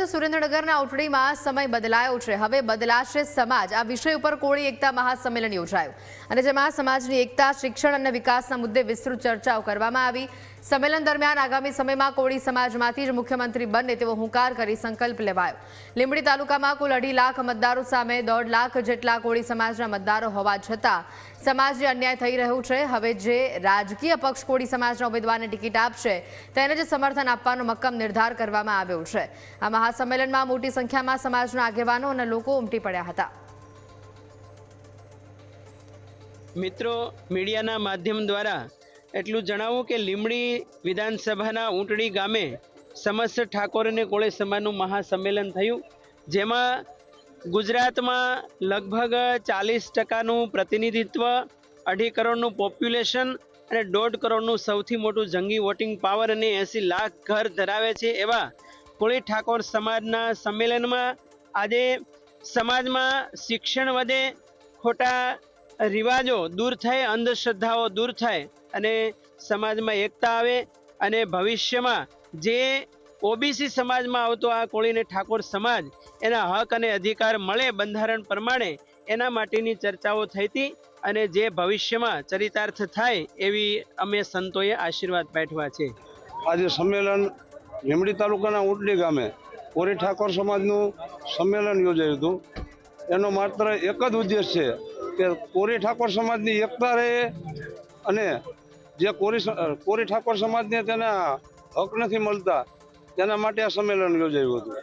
તો સુરેન્દ્રનગરના ઉટડીમાં સમય બદલાયો છે। હવે બદલાશે સમાજ। આ વિષય ઉપર કોળી એકતા મહાસંમેલન યોજાયું અને જેમાં સમાજની એકતા, શિક્ષણ અને વિકાસના મુદ્દે વિસ્તૃત ચર્ચાઓ કરવામાં આવી। સંમેલન દરમિયાન આગામી સમયમાં કોળી સમાજમાંથી જ મુખ્યમંત્રી બને તેવો હુંકાર કરી સંકલ્પ લેવાયો। લીંબડી તાલુકામાં કુલ 2.5 લાખ મતદારો સામે 1.5 લાખ જેટલા કોળી સમાજના મતદારો હોવા છતાં સમાજને અન્યાય થઈ રહ્યો છે। હવે જે રાજકીય પક્ષ કોળી સમાજના ઉમેદવારને ટિકિટ આપશે તેને જ સમર્થન આપવાનો મક્કમ નિર્ધાર કરવામાં આવ્યો છે। આ મહાસંમેલનમાં મોટી સંખ્યામાં સમાજના આગેવાનો અને લોકો ઉમટી પડ્યા હતા। મિત્રો, મીડિયાના માધ્યમ દ્વારા એટલું જણાવું કે લીંબડી વિધાનસભાના ઊંટડી ગામે સમસ્ત ઠાકોર અને કોળી સમાજનું મહાસંમેલન થયું, જેમાં ગુજરાતમાં લગભગ 40% પ્રતિનિધિત્વ, 2.5 કરોડનું પોપ્યુલેશન અને 1.5 કરોડનું સૌથી મોટું જંગી વોટિંગ પાવર અને 80 લાખ ઘર ધરાવે છે એવા કોળી ઠાકોર સમાજના સંમેલનમાં આજે સમાજમાં શિક્ષણ વધે, ખોટા રિવાજો દૂર થાય, અંધશ્રદ્ધાઓ દૂર થાય અને સમાજમાં એકતા આવે અને ભવિષ્યમાં જે ઓબીસી સમાજમાં આવતો આ કોળી અને ઠાકોર સમાજ એના હક અને અધિકાર મળે બંધારણ પ્રમાણે, એના માટેની ચર્ચાઓ થઈ હતી અને જે ભવિષ્યમાં ચરિતાર્થ થાય એવી અમે સંતોએ આશીર્વાદ પાઠવ્યા છે। આજે સંમેલન લીંબડી તાલુકાના ઊંટડી ગામે કોળી ઠાકોર સમાજનું સંમેલન યોજાયું હતું। એનો માત્ર એક જ ઉદ્દેશ છે કે કોળી ઠાકોર સમાજની એકતા રહે અને જે કોળી ઠાકોર સમાજને તેના હક નથી મળતા તેના માટે આ સંમેલન યોજાયું હતું।